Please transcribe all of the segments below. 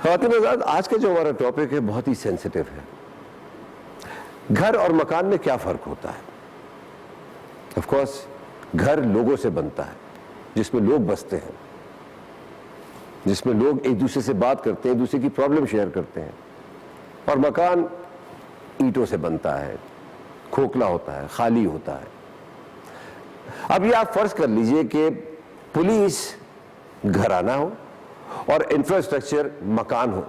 ख़वातीन आज़ाद, आज का जो हमारा टॉपिक है बहुत ही सेंसिटिव है। घर और मकान में क्या फ़र्क होता है? ऑफ कोर्स घर लोगों से बनता है, जिसमें लोग बसते हैं, जिसमें लोग एक दूसरे से बात करते हैं, एक दूसरे की प्रॉब्लम शेयर करते हैं। और मकान ईंटों से बनता है, खोखला होता है, खाली होता है। अब ये आप फर्ज कर लीजिए कि पुलिस घराना हो और इंफ्रास्ट्रक्चर मकान हो,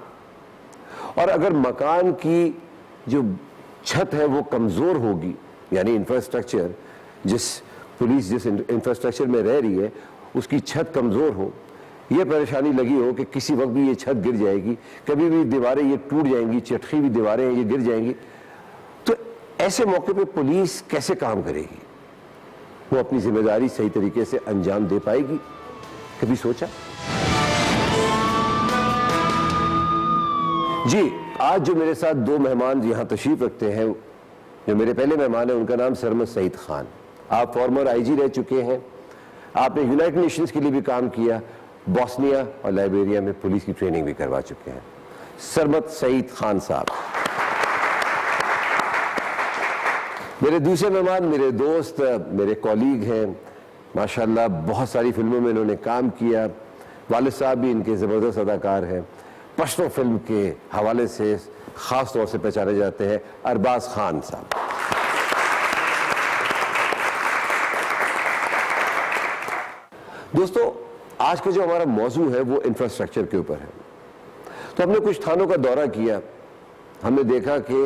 और अगर मकान की जो छत है वो कमजोर होगी, यानी इंफ्रास्ट्रक्चर पुलिस जिस इंफ्रास्ट्रक्चर में रह रही है उसकी छत कमजोर हो, ये परेशानी लगी हो कि किसी वक्त भी ये छत गिर जाएगी, कभी भी दीवारें ये टूट जाएंगी, चटखी हुई दीवारें ये गिर जाएंगी, तो ऐसे मौके पे पुलिस कैसे काम करेगी? वो अपनी जिम्मेदारी सही तरीके से अंजाम दे पाएगी? कभी सोचा? जी, आज जो मेरे साथ दो मेहमान यहां तशरीफ रखते हैं, जो मेरे पहले मेहमान हैं, उनका नाम सरमद सईद खान। आप फॉर्मर आईजी रह चुके हैं, आपने यूनाइटेड नेशंस के लिए भी काम किया, बॉस्निया और लाइबेरिया में पुलिस की ट्रेनिंग भी करवा चुके हैं। सरमद सईद खान साहब। मेरे दूसरे मेहमान मेरे दोस्त, मेरे कॉलीग हैं, माशाल्लाह बहुत सारी फिल्मों में इन्होंने काम किया। वालिद साहब भी इनके ज़बरदस्त अदाकार हैं। पश्तो फिल्म के हवाले से ख़ास तौर से पहचाने जाते हैं अरबाज खान साहब। दोस्तों, आज का जो हमारा मौजू है वो इंफ्रास्ट्रक्चर के ऊपर है। तो हमने कुछ थानों का दौरा किया, हमने देखा कि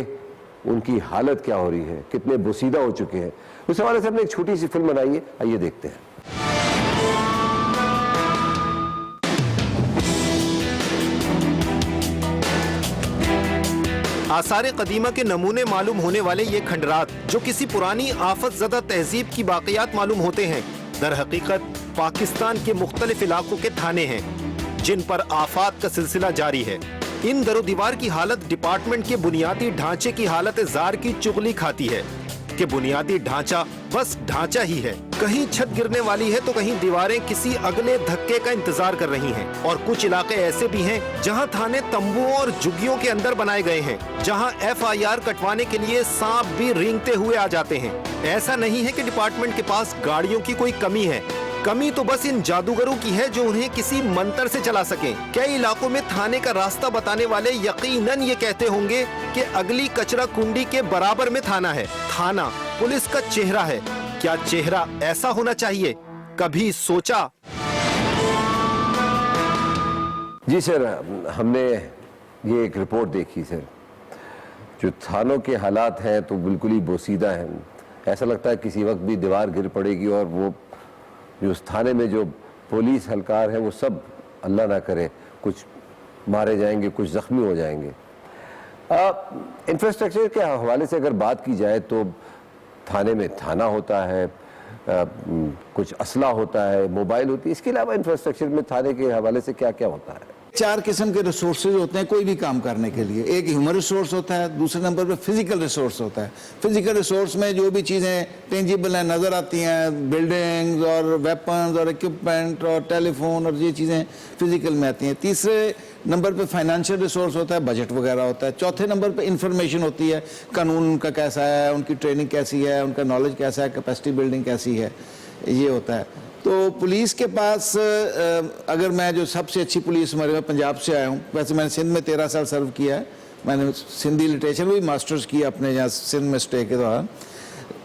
उनकी हालत क्या हो रही है, कितने बोसीदा हो चुके हैं। उस हवाले से हमने एक छोटी सी फिल्म बनाई है, आइए देखते हैं। आसारे कदीमा के नमूने मालूम होने वाले ये खंडरात, जो किसी पुरानी आफत ज़दा तहजीब की बाक़ियात मालूम होते हैं, दर हकीकत पाकिस्तान के मुख्तलिफ इलाकों के थाने हैं, जिन पर आफात का सिलसिला जारी है। इन दरो दीवार की हालत डिपार्टमेंट के बुनियादी ढांचे की हालत जार की चुगली खाती है कि बुनियादी ढांचा बस ढांचा ही है। कहीं छत गिरने वाली है तो कहीं दीवारें किसी अगले धक्के का इंतजार कर रही हैं। और कुछ इलाके ऐसे भी हैं जहां थाने तंबुओं और झुग्गियों के अंदर बनाए गए हैं, जहां FIR कटवाने के लिए सांप भी रेंगते हुए आ जाते हैं। ऐसा नहीं है कि डिपार्टमेंट के पास गाड़ियों की कोई कमी है, कमी तो बस इन जादूगरों की है जो उन्हें किसी मंत्र से चला सकें। कई इलाकों में थाने का रास्ता बताने वाले यकीनन ये कहते होंगे कि अगली कचरा कुंडी के बराबर में थाना है। थाना पुलिस का चेहरा है, क्या चेहरा ऐसा होना चाहिए? कभी सोचा? जी सर, हमने ये एक रिपोर्ट देखी सर, जो थानों के हालात हैं तो बिल्कुल ही बोसीदा हैं। ऐसा लगता है किसी वक्त भी दीवार गिर पड़ेगी और वो जो उस थाने में जो पुलिस हलकार है वो सब, अल्लाह ना करे, कुछ मारे जाएंगे, कुछ जख्मी हो जाएंगे। इंफ्रास्ट्रक्चर के हवाले से अगर बात की जाए तो थाने में थाना होता है, कुछ असला होता है, मोबाइल होती है। इसके अलावा इंफ्रास्ट्रक्चर में थाने के हवाले से क्या क्या होता है? 4 किस्म के रिसोर्सेज होते हैं कोई भी काम करने के लिए। एक ह्यूमन रिसोर्स होता है, दूसरे नंबर पे फिजिकल रिसोर्स होता है। फिजिकल रिसोर्स में जो भी चीज़ें टेंजिबल हैं, नज़र आती हैं, बिल्डिंग्स और वेपन्स और इक्विपमेंट और टेलीफोन और ये चीज़ें फिजिकल में आती हैं। तीसरे नंबर पे फाइनेंशियल रिसोर्स होता है, बजट वगैरह होता है। चौथे नंबर पे इंफॉर्मेशन होती है, कानून उनका कैसा है, उनकी ट्रेनिंग कैसी है, उनका नॉलेज कैसा है, कैपेसिटी बिल्डिंग कैसी है, ये होता है। तो पुलिस के पास अगर मैं जो सबसे अच्छी पुलिस हमारे, मैं पंजाब से आया हूँ, वैसे मैंने सिंध में 13 साल सर्व किया है, मैंने सिंधी लिटरेचर में भी मास्टर्स किया अपने यहाँ सिंध में स्टे के दौरान।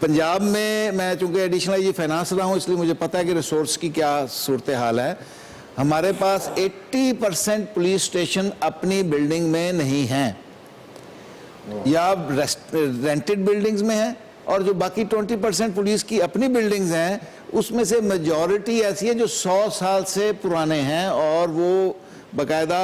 पंजाब में मैं चूँकि एडिशनल ये फाइनेंस रहा हूँ, इसलिए मुझे पता है कि रिसोर्स की क्या सूरत हाल है। हमारे पास 80% पुलिस स्टेशन अपनी बिल्डिंग में नहीं हैं, या रेंटेड बिल्डिंग्स में हैं, और जो बाकी 20% पुलिस की अपनी बिल्डिंग्स हैं उसमें से मेजॉरिटी ऐसी है जो 100 साल से पुराने हैं और वो बाकायदा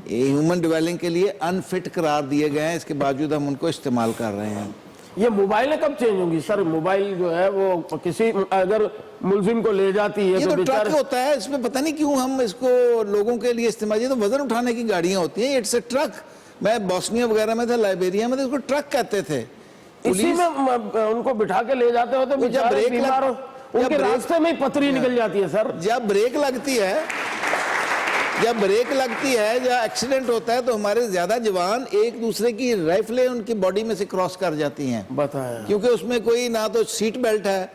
ह्यूमन डिवेलिंग के लिए अनफिट करार दिए गए हैं। इसके बावजूद हम उनको इस्तेमाल कर रहे हैं। ये मोबाइलें कब चेंज होंगी सर? मोबाइल जो है वो किसी अगर मुलजिम को ले जाती है ये तो ट्रक होता है, इसमें पता नहीं क्यों हम इसको लोगों के लिए इस्तेमाल, ये तो वजन उठाने की गाड़ियां होती हैं, इट्स ए ट्रक। मैं बॉस्निया वगैरह में था, लाइबेरिया में, तो इसको ट्रक कहते थे। इसी में उनको बिठा के ले जाते होते, जब ब्रेक उनके रास्ते में ही पथरी निकल जाती है सर। जब ब्रेक लगती है जब ब्रेक लगती है या एक्सीडेंट होता है तो हमारे ज्यादा जवान एक दूसरे की राइफलें उनकी बॉडी में से क्रॉस कर जाती हैं, बताया। क्योंकि उसमें कोई ना तो सीट बेल्ट है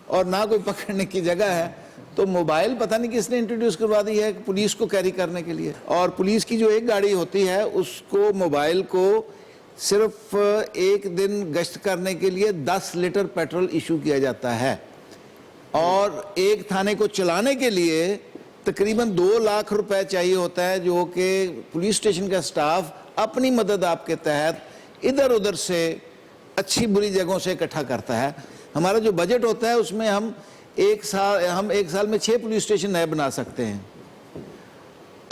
और ना कोई पकड़ने की जगह है। तो मोबाइल पता नहीं किसने इंट्रोड्यूस करवा दी है पुलिस को कैरी करने के लिए, और पुलिस की जो एक गाड़ी होती है उसको मोबाइल को सिर्फ एक दिन गश्त करने के लिए 10 लीटर पेट्रोल इशू किया जाता है, और एक थाने को चलाने के लिए तकरीबन 2 लाख रुपए चाहिए होता है, जो कि पुलिस स्टेशन का स्टाफ अपनी मदद आपके तहत इधर उधर से अच्छी बुरी जगहों से इकट्ठा करता है। हमारा जो बजट होता है उसमें हम एक साल में 6 पुलिस स्टेशन नए बना सकते हैं,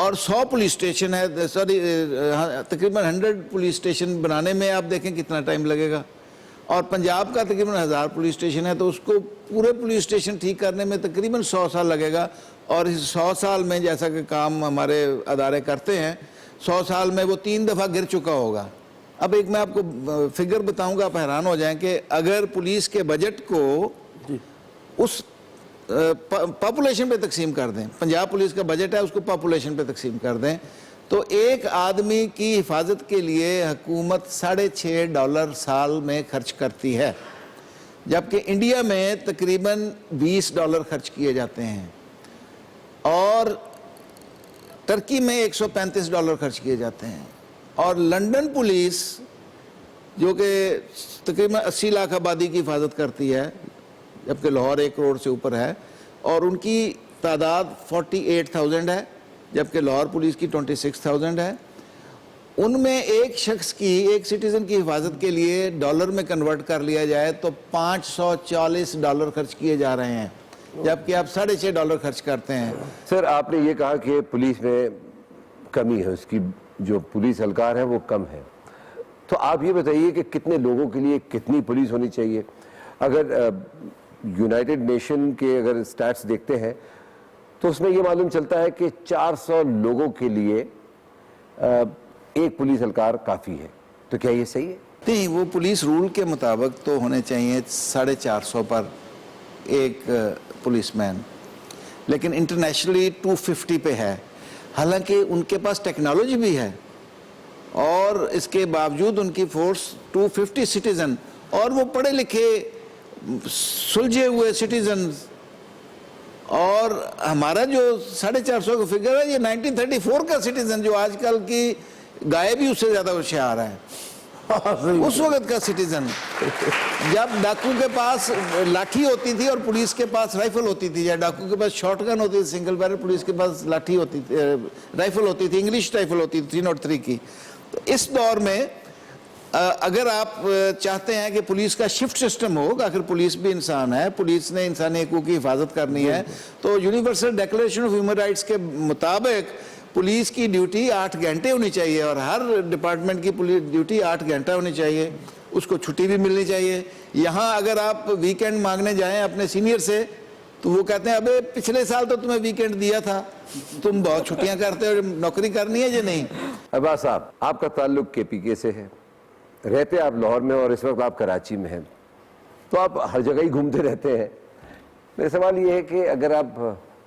और 100 पुलिस स्टेशन है, सॉरी तकरीबन 100 पुलिस स्टेशन बनाने में आप देखें कितना टाइम लगेगा, और पंजाब का तकरीबन 1000 पुलिस स्टेशन है, तो उसको पूरे पुलिस स्टेशन ठीक करने में तकरीबन 100 साल लगेगा। और इस 100 साल में जैसा कि काम हमारे अदारे करते हैं, 100 साल में वो 3 दफ़ा गिर चुका होगा। अब एक मैं आपको फिगर बताऊंगा, आप हैरान हो जाएं कि अगर पुलिस के बजट को उस पॉपुलेशन पे तकसीम कर दें, पंजाब पुलिस का बजट है उसको पॉपुलेशन पे तकसीम कर दें, तो एक आदमी की हिफाजत के लिए हुकूमत $6.5 साल में खर्च करती है, जबकि इंडिया में तकरीबन $20 खर्च किए जाते हैं, और टर्की में $135 खर्च किए जाते हैं, और लंदन पुलिस जो कि तकरीबन 80 लाख आबादी की हिफाजत करती है, जबकि लाहौर 1 करोड़ से ऊपर है, और उनकी तादाद 48,000 है, जबकि लाहौर पुलिस की 26,000 है। उनमें एक शख्स की, एक सिटीजन की हिफाजत के लिए डॉलर में कन्वर्ट कर लिया जाए तो $540 खर्च किए जा रहे हैं, जबकि आप $6.5 खर्च करते हैं। सर, आपने ये कहा कि पुलिस में कमी है, उसकी जो पुलिस एहलकार है वो कम है, तो आप ये बताइए कि कितने लोगों के लिए कितनी पुलिस होनी चाहिए? अगर यूनाइटेड नेशन के अगर स्टैट्स देखते हैं तो उसमें ये मालूम चलता है कि 400 लोगों के लिए एक पुलिस एहलकार काफ़ी है, तो क्या ये सही है? नहीं, वो पुलिस रूल के मुताबिक तो होने चाहिए 450 पर एक पुलिसमैन, लेकिन इंटरनेशनली 250 पे है। हालांकि उनके पास टेक्नोलॉजी भी है, और इसके बावजूद उनकी फोर्स 250 सिटीजन, और वो पढ़े लिखे सुलझे हुए सिटीजन, और हमारा जो 450 का फिगर है ये 1934 का सिटीजन, जो आजकल की गाय भी उससे ज्यादा होशियार है, उस वक्त का सिटीजन, जब डाकू के पास लाठी होती थी और पुलिस के पास राइफल होती थी, या डाकू के पास शॉटगन होती थी सिंगल बैरल, पुलिस के पास लाठी होती थी, राइफल होती थी, इंग्लिश राइफल होती थी 303 की। तो इस दौर में अगर आप चाहते हैं कि पुलिस का शिफ्ट सिस्टम हो, आखिर पुलिस भी इंसान है, पुलिस ने इंसानी हकूक़ की हिफाजत करनी है, तो universal declaration of human rights के मुताबिक पुलिस की ड्यूटी 8 घंटे होनी चाहिए, और हर डिपार्टमेंट की पुलिस ड्यूटी 8 घंटा होनी चाहिए, उसको छुट्टी भी मिलनी चाहिए। यहाँ अगर आप वीकेंड मांगने जाएं अपने सीनियर से तो वो कहते हैं अबे पिछले साल तो तुम्हें वीकेंड दिया था, तुम बहुत छुट्टियां करते हो, नौकरी करनी है या नहीं। अब्बास साहब, आपका ताल्लुक KPK से है, रहते आप लाहौर में और इस वक्त आप कराची में हैं, तो आप हर जगह ही घूमते रहते हैं। मेरा सवाल ये है कि अगर आप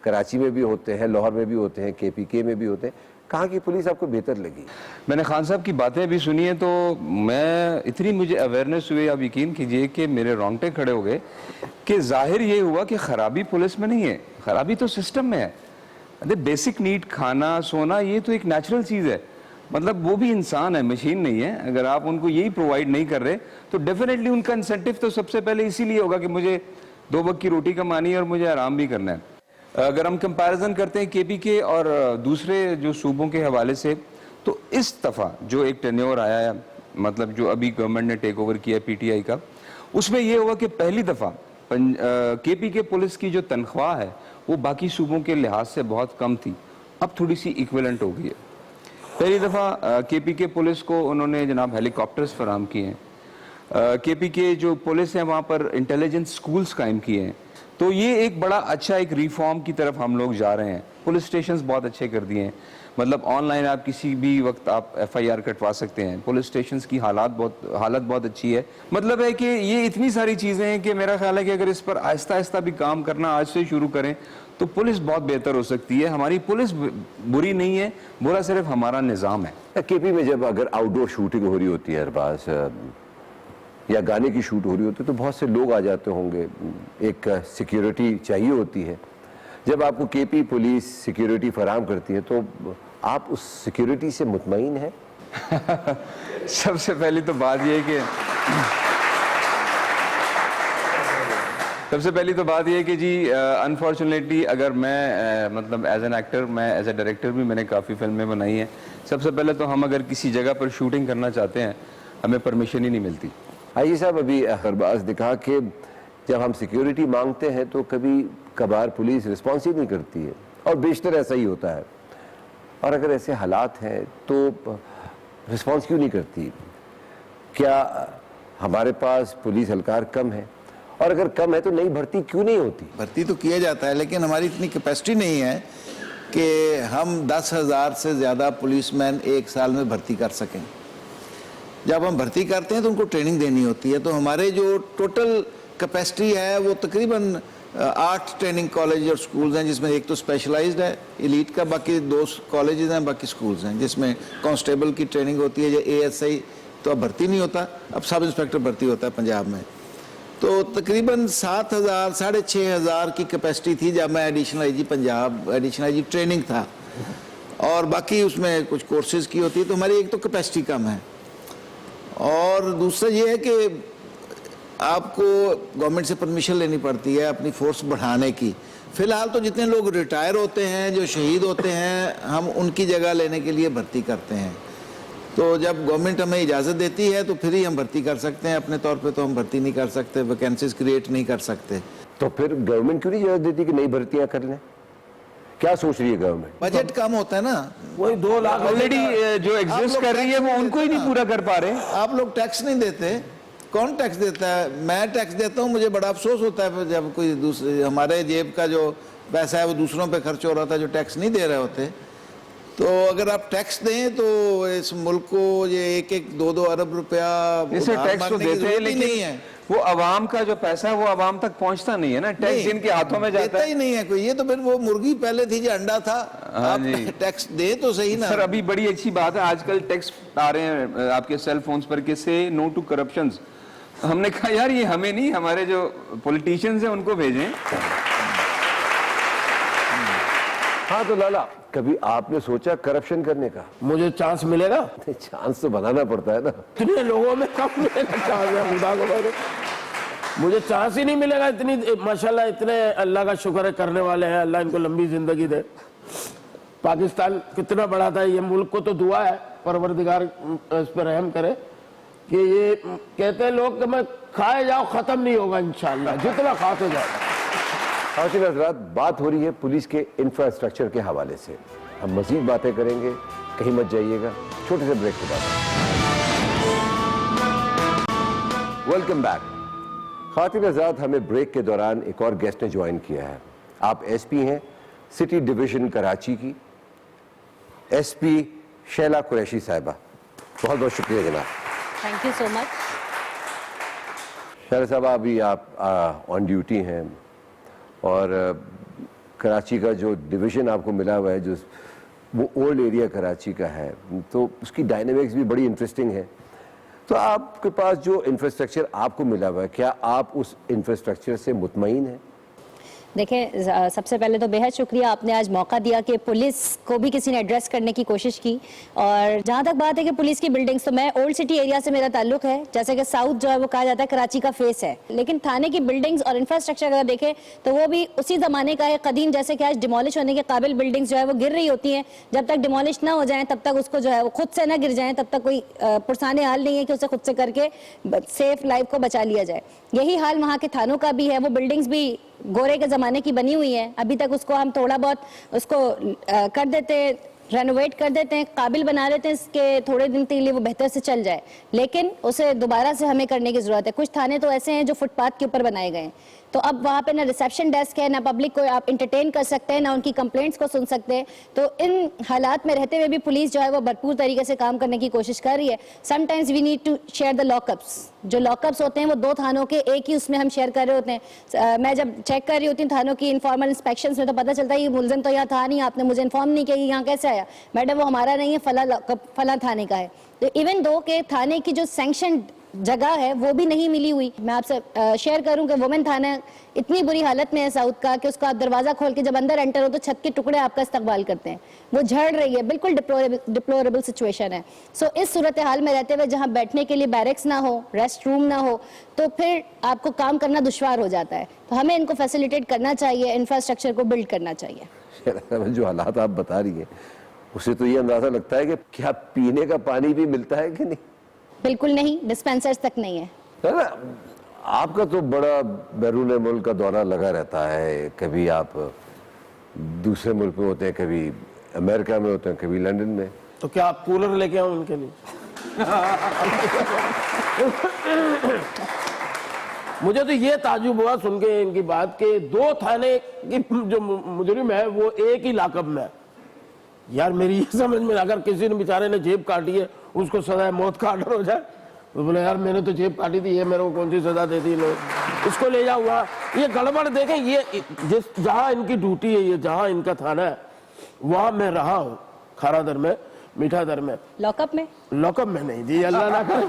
कराची में भी होते हैं, लाहौर में भी होते हैं, KPK में भी होते हैं, कहाँ की पुलिस आपको बेहतर लगी? मैंने खान साहब की बातें भी सुनी हैं, तो मैं इतनी मुझे अवेयरनेस हुई, आप यकीन कीजिए कि मेरे रोंगटे खड़े हो गए कि जाहिर ये हुआ कि खराबी पुलिस में नहीं है, खराबी तो सिस्टम में है। बेसिक नीड, खाना सोना, ये तो एक नेचुरल चीज़ है, मतलब वो भी इंसान है, मशीन नहीं है। अगर आप उनको यही प्रोवाइड नहीं कर रहे तो डेफिनेटली उनका इंसेंटिव तो सबसे पहले इसीलिए होगा कि मुझे 2 वक्त की रोटी कमानी है और मुझे आराम भी करना है। अगर हम कंपैरिजन करते हैं KPK और दूसरे जो सूबों के हवाले से, तो इस दफ़ा जो एक टेन्योर आया है, मतलब जो अभी गवर्नमेंट ने टेक ओवर किया PTI का, उसमें यह हुआ कि पहली दफ़ा KPK पुलिस की जो तनख्वाह है वो बाकी सूबों के लिहाज से बहुत कम थी, अब थोड़ी सी इक्विवेलेंट हो गई है। पहली दफ़ा KPK पुलिस को उन्होंने जनाब हेलीकॉप्टर्स फराम किए हैं, केपी के जो पुलिस है वहाँ पर इंटेलिजेंस स्कूल्स कायम किए हैं। तो ये एक बड़ा अच्छा एक रिफॉर्म की तरफ हम लोग जा रहे हैं। पुलिस स्टेशंस बहुत अच्छे कर दिए हैं, मतलब ऑनलाइन आप किसी भी वक्त आप FIR कटवा सकते हैं। पुलिस स्टेशंस की हालत बहुत अच्छी है। मतलब है कि ये इतनी सारी चीज़ें हैं कि मेरा ख्याल है कि अगर इस पर आहिस्ता आहिस्ता भी काम करना आज से शुरू करें तो पुलिस बहुत बेहतर हो सकती है। हमारी पुलिस बुरी नहीं है, बुरा सिर्फ हमारा निज़ाम है। केपी में जब अगर आउटडोर शूटिंग हो रही होती है अरबाज, या गाने की शूट हो रही होती है, तो बहुत से लोग आ जाते होंगे, एक सिक्योरिटी चाहिए होती है। जब आपको केपी पुलिस सिक्योरिटी फराहम करती है तो आप उस सिक्योरिटी से मुतमईन हैं? सबसे पहली तो बात यह है कि जी अनफॉर्चुनेटली अगर मैं मतलब एज एन एक्टर, मैं एज ए डायरेक्टर भी मैंने काफ़ी फिल्में बनाई हैं। सबसे पहले तो हम अगर किसी जगह पर शूटिंग करना चाहते हैं हमें परमिशन ही नहीं मिलती। आइए साहब, अभी अरबाज ने कहा कि जब हम सिक्योरिटी मांगते हैं तो कभी कभार पुलिस रिस्पॉन्स ही नहीं करती है, और बेशतर ऐसा ही होता है। और अगर ऐसे हालात हैं तो रिस्पॉन्स क्यों नहीं करती? क्या हमारे पास पुलिस एहलकार कम है? और अगर कम है तो नई भर्ती क्यों नहीं होती? भर्ती तो किया जाता है, लेकिन हमारी इतनी कैपेसिटी नहीं है कि हम 10,000 से ज़्यादा पुलिसमैन एक साल में भर्ती कर सकें। जब हम भर्ती करते हैं तो उनको ट्रेनिंग देनी होती है। तो हमारे जो टोटल कैपेसिटी है वो तकरीबन 8 ट्रेनिंग कॉलेज और स्कूल्स हैं, जिसमें एक तो स्पेशलाइज्ड है एलीट का, बाकी 2 कॉलेजेस हैं, बाकी स्कूल्स हैं जिसमें कांस्टेबल की ट्रेनिंग होती है। या ASI तो अब भर्ती नहीं होता, अब सब इंस्पेक्टर भर्ती होता है पंजाब में। तो तकरीबन 7,000 साढ़े 6,000 की कैपेसिटी थी जब मैं additional IG Punjab, additional IG training था, और बाकी उसमें कुछ कोर्सेज की होती है। तो हमारी एक तो कैपेसिटी कम है, और दूसरा ये है कि आपको गवर्नमेंट से परमिशन लेनी पड़ती है अपनी फोर्स बढ़ाने की। फिलहाल तो जितने लोग रिटायर होते हैं, जो शहीद होते हैं, हम उनकी जगह लेने के लिए भर्ती करते हैं। तो जब गवर्नमेंट हमें इजाज़त देती है तो फिर ही हम भर्ती कर सकते हैं, अपने तौर पे तो हम भर्ती नहीं कर सकते, वैकेंसीज क्रिएट नहीं कर सकते। तो फिर गवर्नमेंट क्यों नहीं इजाज़त देती कि नई भर्तियां कर लें? क्या सोच रही है गवर्नमेंट? बजट कम होता है ना, वही 2 लाख ऑलरेडी जो एग्जिस्ट कर रही है वो उनको ही नहीं पूरा कर पा रहे। आप लोग टैक्स नहीं देते। कौन टैक्स देता है? मैं टैक्स देता हूँ, मुझे बड़ा अफसोस होता है जब कोई दूसरे, हमारे जेब का जो पैसा है वो दूसरों पे खर्च हो रहा था जो टैक्स नहीं दे रहे होते। तो अगर आप टैक्स दें तो इस मुल्क को ये 1-1, 2-2 अरब रुपया टैक्स तो देते हैं, लेकिन नहीं है। वो अवाम का जो पैसा है वो अवाम तक पहुंचता नहीं है ना। टैक्स जिनके हाथों में जाता है ही नहीं है कोई। ये तो फिर वो मुर्गी पहले थी जो अंडा था। आप टैक्स दे तो सही ना। सर अभी बड़ी अच्छी बात है, आजकल टैक्स आ रहे हैं आपके सेल फोन्स पर कि से नो टू करप्शन। हमने कहा यार ये हमें नहीं, हमारे जो पॉलिटिशियंस हैं उनको भेजें। हाँ तो लाला, कभी आपने सोचा करप्शन करने का? मुझे चांस मिलेगा? चांस तो बनाना पड़ता है ना। इतने लोगों में कब मिलेगा चांस है? खुदा को मालूम, मुझे चांस ही नहीं मिलेगा। इतनी माशाल्लाह, इतने अल्लाह का शुक्र है करने वाले हैं, अल्लाह इनको लंबी जिंदगी दे। पाकिस्तान कितना बड़ा था, ये मुल्क को तो दुआ है परवरदिगार इस पर रहम करे कि ये कहते हैं लोग कि मैं खाए जाओ खत्म नहीं होगा इंशाल्लाह, जितना खाते जाओ। खातिन हज़रात, बात हो रही है पुलिस के इंफ्रास्ट्रक्चर के हवाले से। हम मजीद बातें करेंगे, कहीं मत जाइएगा, छोटे से ब्रेक के बाद। Welcome back. खातिन हज़रात, हमें ब्रेक के दौरान एक और गेस्ट ने ज्वाइन किया है। आप SP हैं सिटी डिवीजन कराची की, SP शैला कुरैशी साहिबा। बहुत बहुत शुक्रिया जनाब। Thank you so much. Shaila साहबा, अभी आप ऑन ड्यूटी हैं और कराची का जो डिवीज़न आपको मिला हुआ है, जो वो ओल्ड एरिया कराची का है, तो उसकी डायनेमिक्स भी बड़ी इंटरेस्टिंग है। तो आपके पास जो इंफ्रास्ट्रक्चर आपको मिला हुआ है, क्या आप उस इंफ्रास्ट्रक्चर से मुतमईन हैं? देखें, सबसे पहले तो बेहद शुक्रिया, आपने आज मौका दिया कि पुलिस को भी किसी ने एड्रेस करने की कोशिश की। और जहाँ तक बात है कि पुलिस की बिल्डिंग्स, तो मैं ओल्ड सिटी एरिया से मेरा ताल्लुक है, जैसे कि साउथ जो है वो कहा जाता है कराची का फेस है, लेकिन थाने की बिल्डिंग्स और इंफ्रास्ट्रक्चर अगर देखें तो वो भी उसी ज़माने का है, कदीम। जैसे कि आज डिमोलिश होने के काबिल बिल्डिंग्स जो है वो गिर रही होती हैं, जब तक डिमोलिश ना हो जाए तब तक उसको जो है वो खुद से ना गिर जाए, तब तक कोई पुरसाने हाल नहीं है कि उसे खुद से करके सेफ लाइफ को बचा लिया जाए। यही हाल वहाँ के थानों का भी है। वो बिल्डिंग्स भी गोरे के ज़माने की बनी हुई है, अभी तक उसको हम थोड़ा बहुत उसको कर देते रेनोवेट कर देते हैं, काबिल बना लेते हैं इसके थोड़े दिन के लिए वो बेहतर से चल जाए, लेकिन उसे दोबारा से हमें करने की जरूरत है। कुछ थाने तो ऐसे हैं जो फुटपाथ के ऊपर बनाए गए हैं, तो अब वहाँ पे ना रिसेप्शन डेस्क है, ना पब्लिक को आप इंटरटेन कर सकते हैं, ना उनकी कंप्लेंट्स को सुन सकते हैं। तो इन हालात में रहते हुए भी पुलिस जो है वो भरपूर तरीके से काम करने की कोशिश कर रही है। Sometimes we need to share the lockups, जो लॉकअप्स होते हैं वो 2 थानों के एक ही उसमें हम शेयर कर रहे होते हैं। मैं जब चेक कर रही होती हूँ थानों की इनफॉर्मल इंस्पेक्शंस में, तो पता चलता है ये मुलजिम तो यहाँ था नहीं, आपने मुझे इन्फॉर्म नहीं किया, यहाँ कैसे आया? मैडम वो हमारा नहीं है, फला थाने का है। तो इवन दो के थाने की जो सैंक्शन जगह है वो भी नहीं मिली हुई। मैं आपसे शेयर करूं कि वुमेन थाना इतनी बुरी हालत में है साउथ का कि उसका दरवाजा खोल के जब अंदर एंटर हो तो छत के टुकड़े आपका इस्तकबाल करते हैं, वो झड़ रही है, बिल्कुल डिप्लोरेबल सिचुएशन है। सो इस सूरत हाल में रहते हुए जहां बैठने के लिए बैरक्स ना हो, रेस्ट रूम ना हो, तो फिर आपको काम करना दुश्वार हो जाता है। तो हमें इनको फैसिलिटेट करना चाहिए, इंफ्रास्ट्रक्चर को बिल्ड करना चाहिए। जो हालात आप बता रही हैं उसे तो ये अंदाजा लगता है कि क्या पीने का पानी भी मिलता है कि नहीं? बिल्कुल नहीं, डिस्पेंसर्स तक नहीं है ना। आपका तो बड़ा बैरून मुल्क का दौरा लगा रहता है, कभी आप दूसरे मुल्क में होते हैं, कभी अमेरिका में होते हैं, कभी लंदन में। तो क्या आप कूलर लेके आओ उनके लिए? मुझे तो ये ताजुब हुआ सुन के इनकी बात के 2 थाने की जो मुजरिम है वो एक ही लाकब में है। यार मेरी ये समझ में, अगर किसी ने बेचारे ने जेब काटी है उसको सजा मौत का ऑर्डर हो जाए तो बोले यार मैंने तो जेब काटी थी, ये मेरे को कौन सी सजा देती है, लोग इसको ले जाओ वहाँ। ये गड़बड़ देखें, ये जिस जहाँ इनकी ड्यूटी है, ये जहाँ इनका थाना है वहाँ मैं रहा हूँ, खारादर में, मीठादर में। लॉकअप में नहीं जी, अल्लाह ना करे,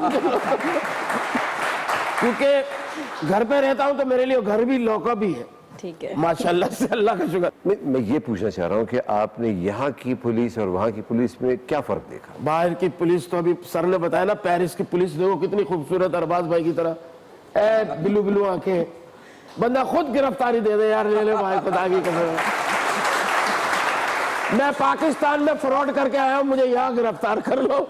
क्योंकि घर पे रहता हूँ तो मेरे लिए घर भी लॉकअप ही है। ठीक है, माशाल्लाह से, अल्लाह का शुक्र। मैं ये पूछना चाह रहा हूँ कि आपने यहाँ की पुलिस और वहाँ की पुलिस में क्या फर्क देखा? बाहर की पुलिस तो अभी सर ने बताया ना, पेरिस की पुलिस देखो कितनी खूबसूरत, अरबाज भाई की तरह, ए बिलू बिलू आंखें, बंदा खुद गिरफ्तारी दे दे यार, ले ले भाई खुदा की कसम। मैं पाकिस्तान में फ्रॉड करके आया हूँ, मुझे यहाँ गिरफ्तार कर लो।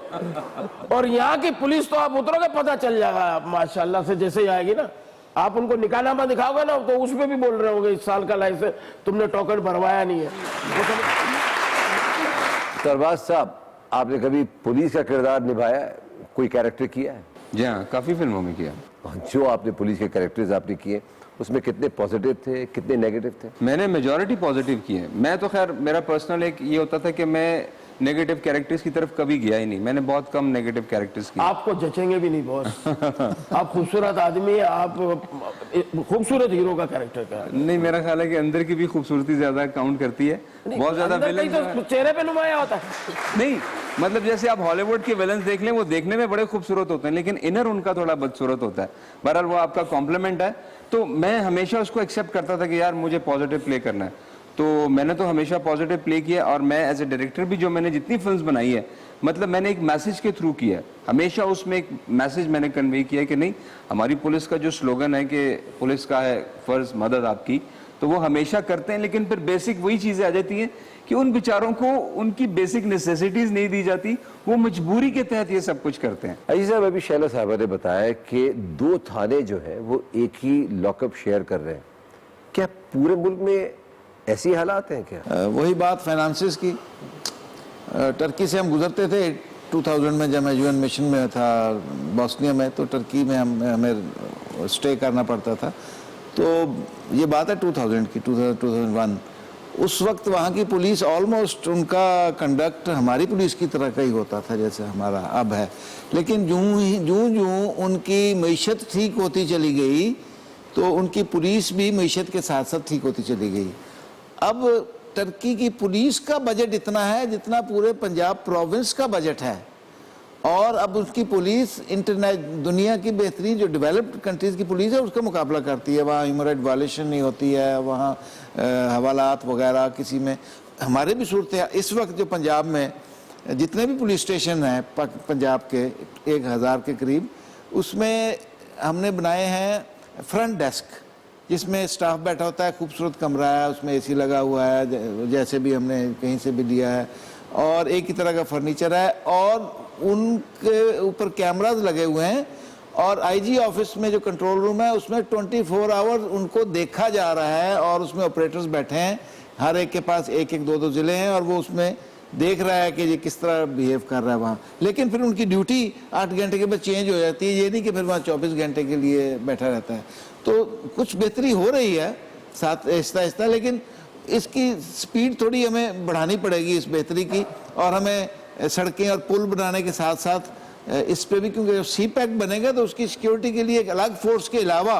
और यहाँ की पुलिस तो आप उतरोगे पता चल जाएगा माशाल्लाह से, जैसे ही आएगी ना, आप उनको निकालनामा दिखाओगे ना तो उसमें भी बोल रहे होंगे इस साल का लाइसेंस तुमने टोकन भरवाया नहीं है। सरबाज साहब, आपने कभी पुलिस का किरदार निभाया है, कोई कैरेक्टर किया है? जी हाँ, काफ़ी फिल्मों में किया। जो आपने पुलिस के कैरेक्टर्स आपने किए उसमें कितने पॉजिटिव थे, कितने नेगेटिव थे? मैंने मेजॉरिटी पॉजिटिव किए। मैं तो खैर, मेरा पर्सनल एक ये होता था कि मैं नेगेटिव कैरेक्टर्स की तरफ कभी गया ही नहीं, मैंने बहुत कम नेगेटिव कैरेक्टर्स किए। आपको जचेंगे भी नहीं बॉस। आप खूबसूरत आदमी है, आप खूबसूरत हीरो का कैरेक्टर कर। नहीं, मेरा ख्याल है कि अंदर की भी खूबसूरती ज्यादा काउंट करती है, बहुत ज्यादा विलन तो चेहरे पे नुमाया होता है। नहीं, मतलब जैसे आप हॉलीवुड के विलन्स देख लें, वो देखने में बड़े खूबसूरत होते हैं लेकिन इनर उनका थोड़ा बदसूरत होता है। बहरहाल वो आपका कॉम्प्लीमेंट है, तो मैं हमेशा उसको एक्सेप्ट करता था कि यार मुझे पॉजिटिव प्ले करना है, तो मैंने तो हमेशा पॉजिटिव प्ले किया। और मैं एज ए डायरेक्टर भी, जो मैंने जितनी फिल्म्स बनाई है, मतलब मैंने एक मैसेज के थ्रू किया है, हमेशा उसमें एक मैसेज मैंने कन्वे किया कि नहीं, हमारी पुलिस का जो स्लोगन है कि पुलिस का है फर्ज मदद आपकी, तो वो हमेशा करते हैं। लेकिन फिर बेसिक वही चीजें आ जाती हैं कि उन बेचारों को उनकी बेसिक नेसेसिटीज नहीं दी जाती, वो मजबूरी के तहत ये सब कुछ करते हैं। अजी साहब, अभी शैला साहबा ने बताया कि 2 थाने जो है वो एक ही लॉकअप शेयर कर रहे हैं, क्या पूरे मुल्क में ऐसी हालात हैं क्या? वही बात फाइनेंसिस की। टर्की से हम गुजरते थे 2000 में, जब मैं यूएन मिशन में था बॉस्निया में, तो टर्की में हमें स्टे करना पड़ता था। तो ये बात है 2000 की, 2001। उस वक्त वहाँ की पुलिस ऑलमोस्ट, उनका कंडक्ट हमारी पुलिस की तरह का ही होता था जैसे हमारा अब है। लेकिन जूं उनकी मईशत ठीक होती चली गई तो उनकी पुलिस भी मईशत के साथ साथ ठीक होती चली गई। अब टर्की की पुलिस का बजट इतना है जितना पूरे पंजाब प्रोविंस का बजट है, और अब उसकी पुलिस दुनिया की बेहतरीन जो डेवलप्ड कंट्रीज की पुलिस है उसका मुकाबला करती है। वहाँ ह्यूमन राइट वायलेशन नहीं होती है, वहाँ हवालात वगैरह किसी में। हमारे भी सूरत है इस वक्त जो पंजाब में जितने भी पुलिस स्टेशन हैं पंजाब के 1000 के करीब, उसमें हमने बनाए हैं फ्रंट डेस्क, जिसमें स्टाफ बैठा होता है, खूबसूरत कमरा है, उसमें एसी लगा हुआ है जैसे भी हमने कहीं से भी लिया है, और एक ही तरह का फर्नीचर है, और उनके ऊपर कैमराज लगे हुए हैं। और आईजी ऑफिस में जो कंट्रोल रूम है उसमें 24 आवर उनको देखा जा रहा है, और उसमें ऑपरेटर्स बैठे हैं, हर एक के पास 1-1, 2-2 ज़िले हैं, और वो उसमें देख रहा है कि ये किस तरह बिहेव कर रहा है वहाँ, लेकिन फिर उनकी ड्यूटी 8 घंटे के बाद चेंज हो जाती है, ये नहीं कि फिर वहाँ 24 घंटे के लिए बैठा रहता है। तो कुछ बेहतरी हो रही है साथ आहिस्ता आहिस्ता, लेकिन इसकी स्पीड थोड़ी हमें बढ़ानी पड़ेगी इस बेहतरी की, और हमें सड़कें और पुल बनाने के साथ साथ इस पे भी, क्योंकि जब सी पैक बनेगा तो उसकी सिक्योरिटी के लिए एक अलग फोर्स के अलावा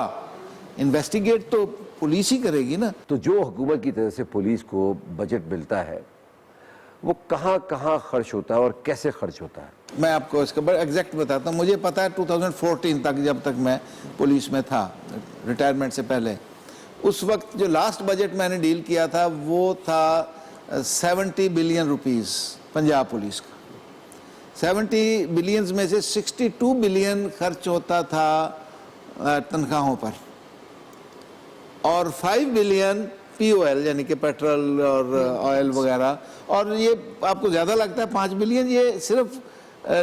इन्वेस्टिगेट तो पुलिस ही करेगी ना। तो जो हुकूमत की तरफ से पुलिस को बजट मिलता है वो कहाँ कहाँ खर्च होता है और कैसे खर्च होता है? मैं आपको इसका बड़ा एग्जैक्ट बताता हूँ। मुझे पता है 2014 तक, जब तक मैं पुलिस में था रिटायरमेंट से पहले, उस वक्त जो लास्ट बजट मैंने डील किया था वो था 70 बिलियन रुपीस पंजाब पुलिस का। 70 बिलियंस में से 62 बिलियन खर्च होता था तनख्वाहों पर, और 5 बिलियन POL यानी कि पेट्रोल और ऑयल वगैरह, और ये आपको ज़्यादा लगता है 5 बिलियन, ये सिर्फ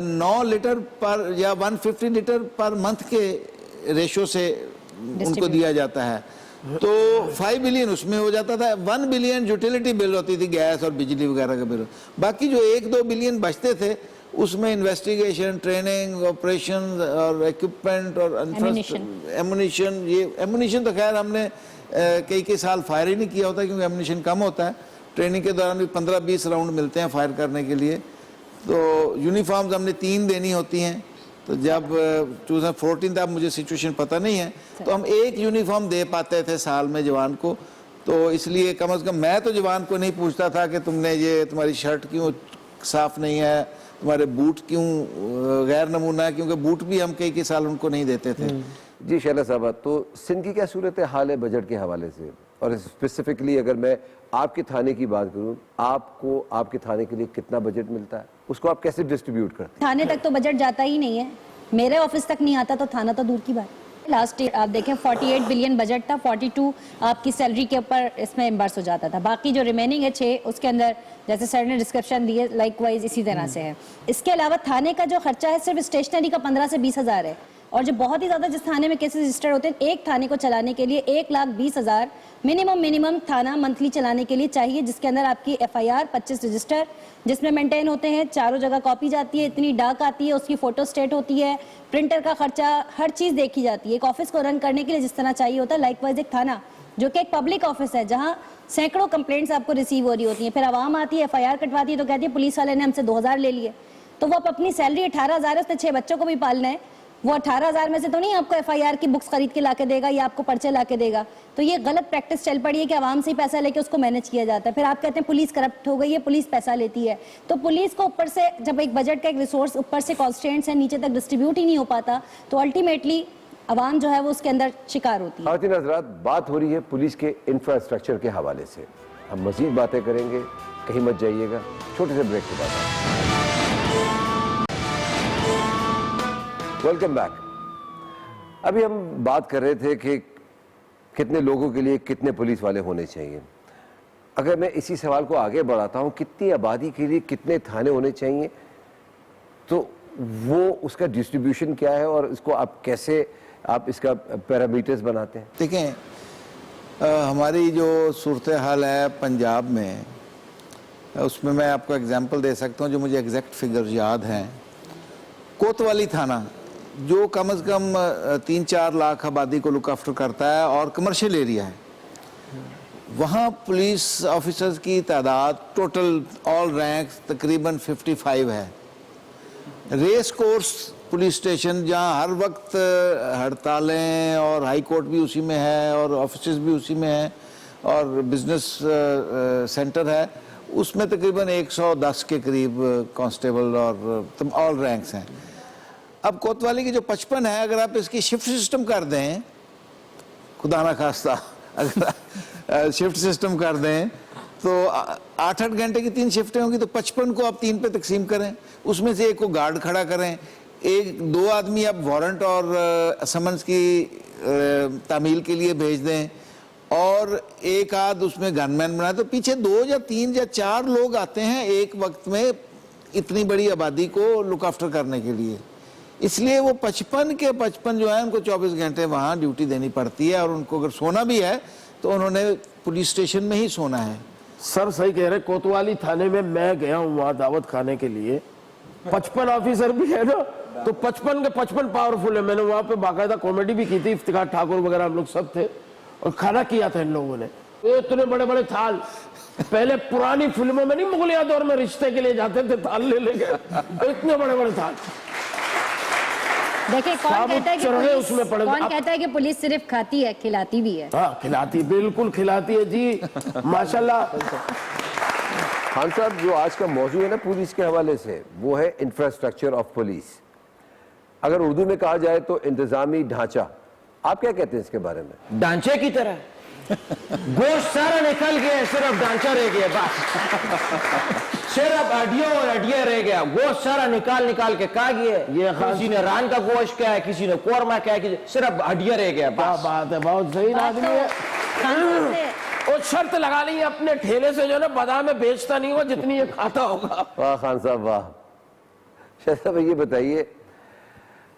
9 लीटर पर या 150 लीटर पर मंथ के रेशो से उनको दिया जाता है। तो 5 बिलियन उसमें हो जाता था। 1 बिलियन यूटिलिटी बिल होती थी, गैस और बिजली वगैरह का बिल। बाकी जो 1-2 बिलियन बचते थे उसमें इन्वेस्टिगेशन, ट्रेनिंग, ऑपरेशन और इक्विपमेंट और एमुनिशन। ये एमुनिशन तो खैर हमने कई साल फायर ही नहीं किया होता क्योंकि एमुनिशन कम होता है। ट्रेनिंग के दौरान भी 15-20 राउंड मिलते हैं फायर करने के लिए। तो यूनिफॉर्म्स हमने 3 देनी होती हैं। तो जब 2014 तक मुझे सिचुएशन पता नहीं है, तो हम 1 यूनिफॉर्म दे पाते थे साल में जवान को। तो इसलिए कम से कम मैं तो जवान को नहीं पूछता था कि तुमने ये, तुम्हारी शर्ट क्यों साफ नहीं है, तुम्हारे बूट क्यों गैर नमूना है, क्योंकि बूट भी हम कई साल उनको नहीं देते थे। जी शैला साहब, तो सिंध की क्या सूरत हाल है बजट के हवाले से, और स्पेसिफिकली अगर मैं आपके थाने की बात करूं, आपको आपके थाने के लिए कितना बजट मिलता है, उसको आप कैसे डिस्ट्रीब्यूट करते हैं? थाने तक तो बजट जाता ही नहीं है, मेरे ऑफिस तक नहीं आता, तो थाना तो दूर की बात। लास्ट ईयर आप देखें 48 बिलियन बजट था, 42 आपकी सैलरी के ऊपर इसमें इम्बर्स हो जाता था। बाकी जो रिमेनिंग है 6, उसके अंदर जैसे सर ने डिस्क्रिप्शन दी है लाइकवाइज इसी तरह से है। इसके अलावा थाने का जो खर्चा है सिर्फ स्टेशनरी का 15 से 20 हज़ार है, और जो बहुत ही ज़्यादा जिस थाने में केसेस रजिस्टर होते हैं, एक थाने को चलाने के लिए 1,20,000 मिनिमम थाना मंथली चलाने के लिए चाहिए, जिसके अंदर आपकी FIR 25 रजिस्टर जिसमें मेंटेन होते हैं, चारों जगह कॉपी जाती है, इतनी डाक आती है, उसकी फोटो स्टेट होती है, प्रिंटर का खर्चा, हर चीज़ देखी जाती है। एक ऑफिस को रन करने के लिए जिस तरह चाहिए होता है, लाइकवाइज एक थाना जो कि एक पब्लिक ऑफिस है जहाँ सैकड़ों कंप्लेंट्स आपको रिसीव हो रही होती हैं, फिर आवाम आती है, FIR कटवाती है, तो कहती है पुलिस वाले ने हमसे 2,000 ले लिए। तो वो अपनी सैलरी 18,000 है, उसने 6 बच्चों को भी पालना है, वो 18,000 में से तो नहीं आपको FIR की बुक्स खरीद के लाके देगा या आपको पर्चे लाके देगा। तो ये गलत प्रैक्टिस चल पड़ी है कि आवाम से ही पैसा लेके उसको मैनेज किया जाता है। फिर आप कहते हैं पुलिस करप्ट हो गई है, पुलिस पैसा लेती है। तो पुलिस को ऊपर से, जब एक बजट का एक रिसोर्स ऊपर से कॉन्स्टेंट्स है, नीचे तक डिस्ट्रीब्यूट ही नहीं हो पाता, तो अल्टीमेटली आवाम जो है वो उसके अंदर शिकार होती है। खातिन हज़रात, बात हो रही है पुलिस के इंफ्रास्ट्रक्चर के हवाले से। हम मजीद बातें करेंगे, कहीं मत जाइएगा, छोटे से ब्रेक के बाद। Welcome back. अभी हम बात कर रहे थे कि कितने लोगों के लिए कितने पुलिस वाले होने चाहिए। अगर मैं इसी सवाल को आगे बढ़ाता हूं, कितनी आबादी के लिए कितने थाने होने चाहिए, तो वो उसका डिस्ट्रीब्यूशन क्या है और इसको आप कैसे आप इसका पैरामीटर्स बनाते हैं? देखें, हमारी जो सूरत हाल है पंजाब में, उसमें मैं आपको एग्जांपल दे सकता हूं जो मुझे एग्जैक्ट फिगर्स याद हैं। कोतवाली थाना जो कम से कम 3-4 लाख आबादी को लुक आफ्टर करता है और कमर्शियल एरिया है, वहाँ पुलिस ऑफिसर्स की तादाद टोटल ऑल रैंक्स तकरीबन 55 है। रेस कोर्स पुलिस स्टेशन जहाँ हर वक्त हड़तालें, और हाई कोर्ट भी उसी में है और ऑफिसेज भी उसी में है और बिजनेस सेंटर है, उसमें तकरीबन 110 के करीब कांस्टेबल और ऑल रैंक्स हैं। अब कोतवाली की जो 55 है, अगर आप इसकी शिफ्ट सिस्टम कर दें, खुदा ना खास्ता अगर शिफ्ट सिस्टम कर दें तो 8-8 घंटे की 3 शिफ्टें होंगी, तो 55 को आप 3 पे तकसीम करें, उसमें से एक को गार्ड खड़ा करें, 1-2 आदमी आप वारंट और समन्स की तामील के लिए भेज दें, और एक आध उसमें गनमैन बनाए, तो पीछे 2 या 3 या 4 लोग आते हैं एक वक्त में इतनी बड़ी आबादी को लुक आफ्टर करने के लिए। इसलिए वो 55 के 55 जो है उनको 24 घंटे वहाँ ड्यूटी देनी पड़ती है, और उनको अगर सोना भी है तो उन्होंने पुलिस स्टेशन में ही सोना है। सर सही कह रहे, कोतवाली थाने में मैं गया हूँ वहां दावत खाने के लिए, 55 ऑफिसर भी है ना, तो 55 के 55 पावरफुल है। मैंने वहां पे बाकायदा कॉमेडी भी की थी, इफ्तिखार ठाकुर वगैरह हम लोग सब थे, और खाना किया था इन लोगों ने। इतने बड़े बड़े थाल, पहले पुरानी फिल्मों में नहीं मुगलिया दौर में रिश्ते के लिए जाते थे थाल ले लेके, इतने बड़े बड़े थाल। देखिए कौन साबुत कहता है कि चढ़े पुलिस, उसमें पड़े। कौन अब- कहता है कि पुलिस सिर्फ खाती है, खिलाती भी है। हाँ खिलाती, बिल्कुल खिलाती है जी, माशाल्लाह। खान साहब, जो आज का मौजू है ना पुलिस के हवाले से, वो है इंफ्रास्ट्रक्चर ऑफ पुलिस। अगर उर्दू में कहा जाए तो इंतजामी ढांचा। आप क्या कहते हैं इसके बारे में? ढांचे की तरह गोश्त सारा निकल गया, सिर्फ ढांचा रह गया, बस सिर्फ हड्डियां और हड्डियां रह गया, गोश्त सारा निकाल निकाल के खा गए। ये किसी ने रान का गोश्त क्या है, किसी ने कोरमा क्या है, सिर्फ हड्डियां रह गया, क्या बस। बात है, बहुत सही आदमी है। खान से और शर्त लगा ली है अपने ठेले से, जो ना बादाम में बेचता नहीं होगा जितनी ये खाता होगा। वाह खान साहब वाह। शाह साहब ये बताइए,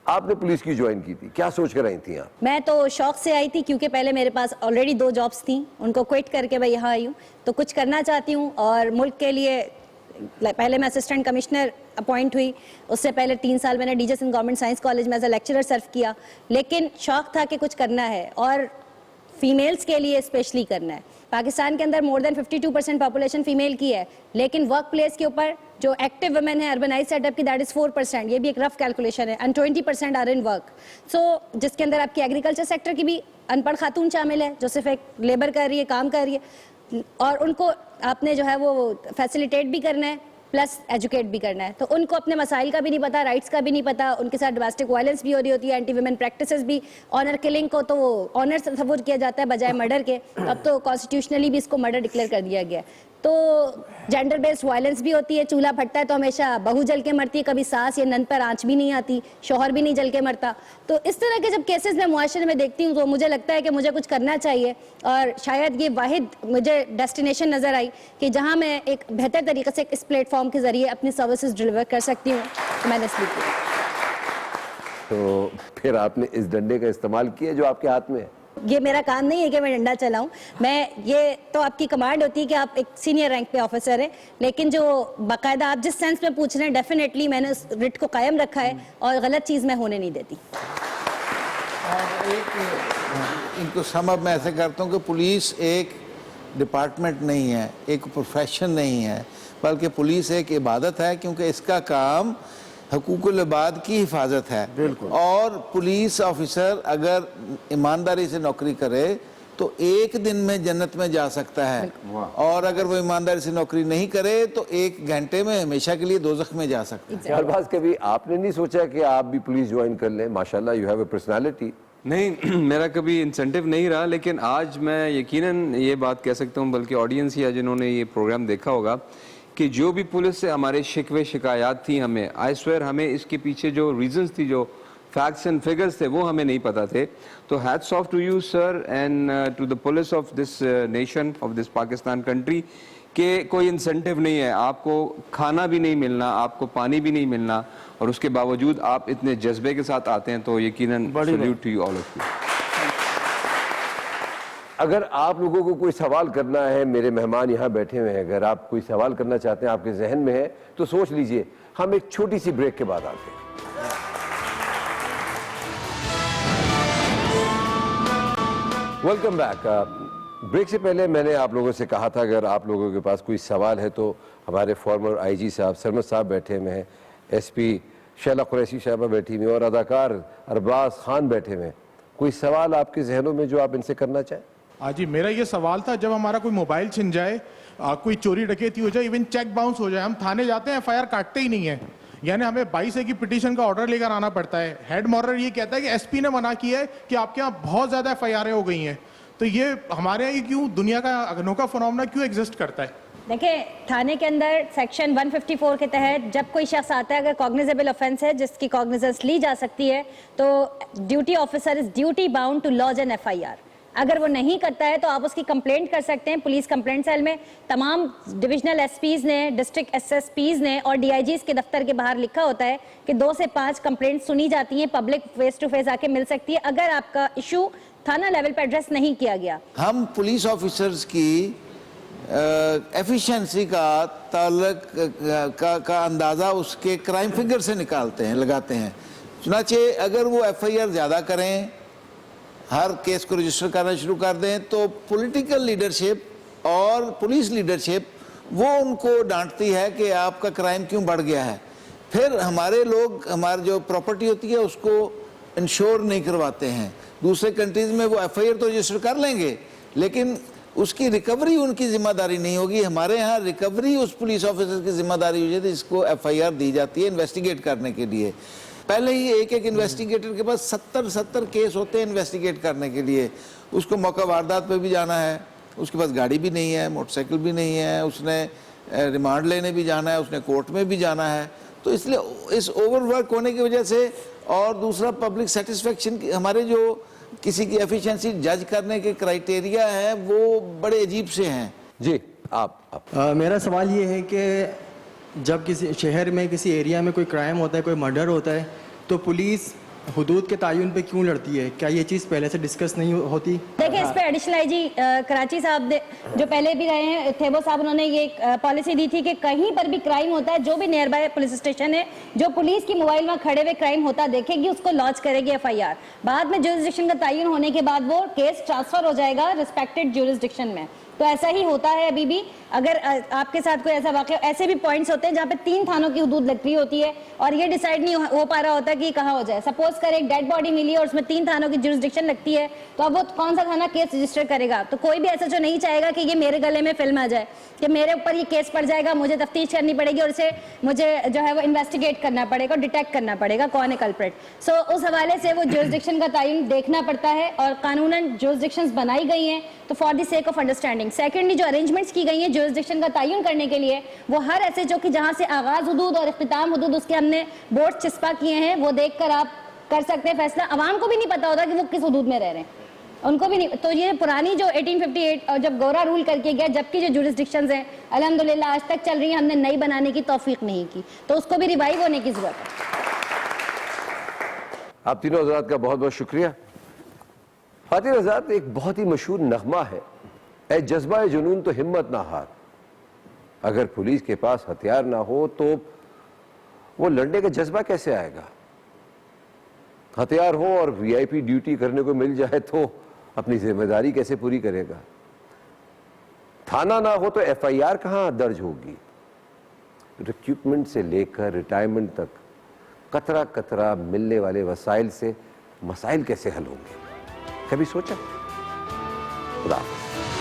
आपने पुलिस की ज्वाइन की थी, क्या सोच कर आई थी आप? मैं तो शौक से आई थी, क्योंकि पहले मेरे पास ऑलरेडी 2 जॉब्स थी, उनको क्विट करके मैं यहाँ आई हूँ। तो कुछ करना चाहती हूँ और मुल्क के लिए। पहले मैं असिस्टेंट कमिश्नर अपॉइंट हुई, उससे पहले 3 साल मैंने DJ Singh government science college में एज अ लेक्चरर सर्व किया। लेकिन शौक था कि कुछ करना है और फीमेल्स के लिए स्पेशली करना है। पाकिस्तान के अंदर मोर देन 52% पॉपुलेशन फीमेल की है, लेकिन वर्क प्लेस के ऊपर जो एक्टिव वुमेन है अर्बनाइज सेटअप की, दैट इज 4%। ये भी एक रफ कैलकुलेशन है, एंड 20% आर इन वर्क। सो जिसके अंदर आपकी एग्रीकल्चर सेक्टर की भी अनपढ़ खातून शामिल है, जो सिर्फ एक लेबर कर रही है, काम कर रही है, और उनको आपने जो है वो फैसिलिटेट भी करना है प्लस एजुकेट भी करना है। तो उनको अपने मसाइल का भी नहीं पता, राइट्स का भी नहीं पता, उनके साथ डोमेस्टिक वायलेंस भी हो रही होती है, एंटी वुमेन प्रैक्टिसेस भी, ऑनर किलिंग को तो ऑनर तस्वुर किया जाता है बजाय मर्डर के। अब तो कॉन्स्टिट्यूशनली भी इसको मर्डर डिक्लेयर कर दिया गया है। तो जेंडर बेस्ड वायलेंस भी होती है, चूल्हा फटता है तो हमेशा बहू जल के मरती है, कभी सास या नंद पर आंच भी नहीं आती, शौहर भी नहीं जल के मरता। तो इस तरह के जब केसेस मैं मुआशरे में देखती हूँ तो मुझे लगता है कि मुझे कुछ करना चाहिए, और शायद ये वाहिद मुझे डेस्टिनेशन नज़र आई कि जहाँ मैं एक बेहतर तरीके से इस प्लेटफॉर्म के ज़रिए अपनी सर्विसेज डिलीवर कर सकती हूँ, तो मैंने इसलिए किया। तो फिर आपने इस डंडे का इस्तेमाल किया जो आपके हाथ में है? ये मेरा काम नहीं है कि मैं डंडा चलाऊं, मैं, ये तो आपकी कमांड होती है कि आप एक सीनियर रैंक पे ऑफिसर हैं, लेकिन जो बाकायदा आप जिस सेंस में पूछ रहे हैं, डेफिनेटली मैंने उस रिट को कायम रखा है और गलत चीज़ मैं होने नहीं देती। इनको सम अप मैं ऐसे करता हूँ कि पुलिस एक डिपार्टमेंट नहीं है, एक प्रोफेशन नहीं है, बल्कि पुलिस एक इबादत है, क्योंकि इसका काम हकूकुल इबाद की हिफाजत है। बिल्कुल। और पुलिस ऑफिसर अगर ईमानदारी से नौकरी करे तो एक दिन में जन्नत में जा सकता है, और अगर वो ईमानदारी से नौकरी नहीं करे तो 1 घंटे में हमेशा के लिए दोज़ख में जा सकता है। शहबाज, कभी आपने नहीं सोचा कि आप भी पुलिस ज्वाइन कर लें? माशाल्लाह यू हैव अ पर्सनालिटी। नहीं, मेरा कभी इंसेंटिव नहीं रहा, लेकिन आज मैं यकीनन ये बात कह सकता हूँ, बल्कि ऑडियंस या जिन्होंने ये प्रोग्राम देखा होगा, कि जो भी पुलिस से हमारे शिकवे शिकायत थी, हमें आई स्वेयर हमें इसके पीछे जो रीजंस थी, जो फैक्ट्स एंड फिगर्स थे, वो हमें नहीं पता थे। तो hats off to you sir and to the police of this nation, of this Pakistan country, कि कोई इंसेंटिव नहीं है, आपको खाना भी नहीं मिलना, आपको पानी भी नहीं मिलना, और उसके बावजूद आप इतने जज्बे के साथ आते हैं, तो यकीनन salute to you all of you. अगर आप लोगों को कोई सवाल करना है, मेरे मेहमान यहाँ बैठे हुए हैं, अगर आप कोई सवाल करना चाहते हैं, आपके जहन में है, तो सोच लीजिए। हम एक छोटी सी ब्रेक के बाद आते हैं। Welcome back. ब्रेक से पहले मैंने आप लोगों से कहा था अगर आप लोगों के पास कोई सवाल है तो हमारे फॉर्मर आईजी साहब सरमद साहब बैठे हुए हैं, एसपी शैला कुरैशी साहबा बैठी हुई हैं, और अदाकार अरबाज खान बैठे हुए हैं। कोई सवाल आपके जहनों में जो आप इनसे करना चाहें? हाँ जी, मेरा ये सवाल था, जब हमारा कोई मोबाइल छिन जाए, कोई चोरी डकैती हो जाए, इवन चेक बाउंस हो जाए, हम थाने जाते हैं, FIR काटते ही नहीं है, यानी हमें 22A की पिटीशन का ऑर्डर लेकर आना पड़ता है। हेड मॉडल ये कहता है कि SP ने मना किया है कि आपके यहाँ बहुत ज्यादा FIR हो गई हैं, तो ये हमारे यहाँ ये क्यों, दुनिया का अनोखा फिनोमेना क्यों एग्जिस्ट करता है? देखिए, थाने के अंदर सेक्शन 154 के तहत जब कोई शख्स आता है, अगर कॉग्निजेबल ऑफेंस है जिसकी कॉग्निजेंस ली जा सकती है, तो duty officer is duty bound to lodge an FIR। अगर वो नहीं करता है तो आप उसकी कंप्लेंट कर सकते हैं पुलिस कंप्लेंट सेल में। तमाम डिविजनल SPs ने, डिस्ट्रिक्ट SSPs ने और DIGs के दफ्तर के बाहर लिखा होता है कि 2 से 5 कंप्लेंट सुनी जाती हैं, पब्लिक फेस टू फेस आके मिल सकती है अगर आपका इशू थाना लेवल पर एड्रेस नहीं किया गया। हम पुलिस ऑफिसर्स की एफिशिएंसी का ताल्लुक का अंदाज़ा उसके क्राइम फिगर से निकालते हैं, लगाते हैं। चुनाचे अगर वो एफआईआर ज़्यादा करें, हर केस को रजिस्टर करना शुरू कर दें, तो पॉलिटिकल लीडरशिप और पुलिस लीडरशिप वो उनको डांटती है कि आपका क्राइम क्यों बढ़ गया है। फिर हमारे लोग, हमारी जो प्रॉपर्टी होती है उसको इंश्योर नहीं करवाते हैं। दूसरे कंट्रीज़ में वो एफआईआर तो रजिस्टर कर लेंगे, लेकिन उसकी रिकवरी उनकी जिम्मेदारी नहीं होगी। हमारे यहाँ रिकवरी उस पुलिस ऑफिसर की जिम्मेदारी हो जाती है जिसको एफआईआर दी जाती है इन्वेस्टिगेट करने के लिए। पहले ही एक इन्वेस्टिगेटर के पास 70 केस होते हैं इन्वेस्टिगेट करने के लिए। उसको मौका वारदात पे भी जाना है, उसके पास गाड़ी भी नहीं है, मोटरसाइकिल भी नहीं है, उसने रिमांड लेने भी जाना है, उसने कोर्ट में भी जाना है। तो इसलिए इस ओवरवर्क होने की वजह से, और दूसरा पब्लिक सेटिस्फेक्शन, हमारे जो किसी की एफिशिएंसी जज करने के क्राइटेरिया हैं वो बड़े अजीब से हैं। जी आप मेरा सवाल ये है कि जब किसी शहर में, किसी एरिया में कोई क्राइम होता है, कोई मर्डर होता है, तो पुलिस हुदूद के तायुन पे क्यों लड़ती है? क्या ये चीज़ पहले से डिस्कस नहीं होती? देखिए, इस पे एडिशनल आईजी कराची साहब जो पहले भी रहे हैं, थेबो साहब, उन्होंने ये पॉलिसी दी थी कि कहीं पर भी क्राइम होता है, जो भी नियर बाय पुलिस स्टेशन है, जो पुलिस की मोबाइल में खड़े हुए क्राइम होता देखेगी, उसको लॉन्च करेगी एफआईआर। बाद में ज्यूरिसडिक्शन का तयन होने के बाद वो केस ट्रांसफर हो जाएगा रिस्पेक्टेड ज्यूरिसडिक्शन में। तो ऐसा ही होता है अभी भी। अगर आपके साथ कोई ऐसा वाकया, ऐसे भी पॉइंट्स होते हैं जहाँ पे 3 थानों की हदूद लग रही होती है और ये डिसाइड नहीं हो पा रहा होता कि कहाँ हो जाए। सपोज कर एक डेड बॉडी मिली है और उसमें 3 थानों की ज्यूरिसडिक्शन लगती है, तो अब वो कौन सा थाना केस रजिस्टर करेगा? तो कोई भी ऐसा जो नहीं चाहेगा कि ये मेरे गले में फिल्म आ जाए, कि मेरे ऊपर ये केस पड़ जाएगा, मुझे तफ्तीश करनी पड़ेगी और इसे मुझे जो है वो इन्वेस्टिगेट करना पड़ेगा, डिटेक्ट करना पड़ेगा कौन है कल्प्रिट। सो उस हवाले से वो ज्यूरिसडिक्शन का तयन देखना पड़ता है और कानूनन ज्यूरिसडिक्शंस बनाई गई हैं तो for the sake of understanding. Secondly, जो अरेंजमेंट्स की गई हैं ज्यूरिसडिक्शन का तयन करने के लिए, वो हर ऐसे जो कि जहाँ से आगाज हुदूद और इख्तिताम हुदूद उसके हमने बोर्ड चिस्पा किए हैं, वो देखकर आप कर सकते हैं फैसला। अवाम को भी नहीं पता होता कि वो किस हुदूद में रह रहे हैं, उनको भी नहीं। तो ये पुरानी जो 1858 और जब गौरा रूल करके गया, जबकि जो ज्यूरिसडिक्शंस हैं अल्हम्दुलिल्लाह आज तक चल रही हैं, हमने नई बनाने की तौफीक नहीं की, तो उसको भी रिवाइव होने की जरूरत है। आप तीनों हज़रात का बहुत बहुत शुक्रिया। खातिन हज़रात, एक बहुत ही मशहूर नगमा है, ए जज्बा ए जुनून तो हिम्मत ना हार। अगर पुलिस के पास हथियार ना हो तो वो लड़ने का जज्बा कैसे आएगा? हथियार हो और वीआईपी ड्यूटी करने को मिल जाए तो अपनी जिम्मेदारी कैसे पूरी करेगा? थाना ना हो तो एफआईआर कहां दर्ज होगी? रिक्रूटमेंट से लेकर रिटायरमेंट तक कतरा कतरा मिलने वाले वसाइल से मसाइल कैसे हल होंगे? कभी सोचा? खुदा हाफ़िज़।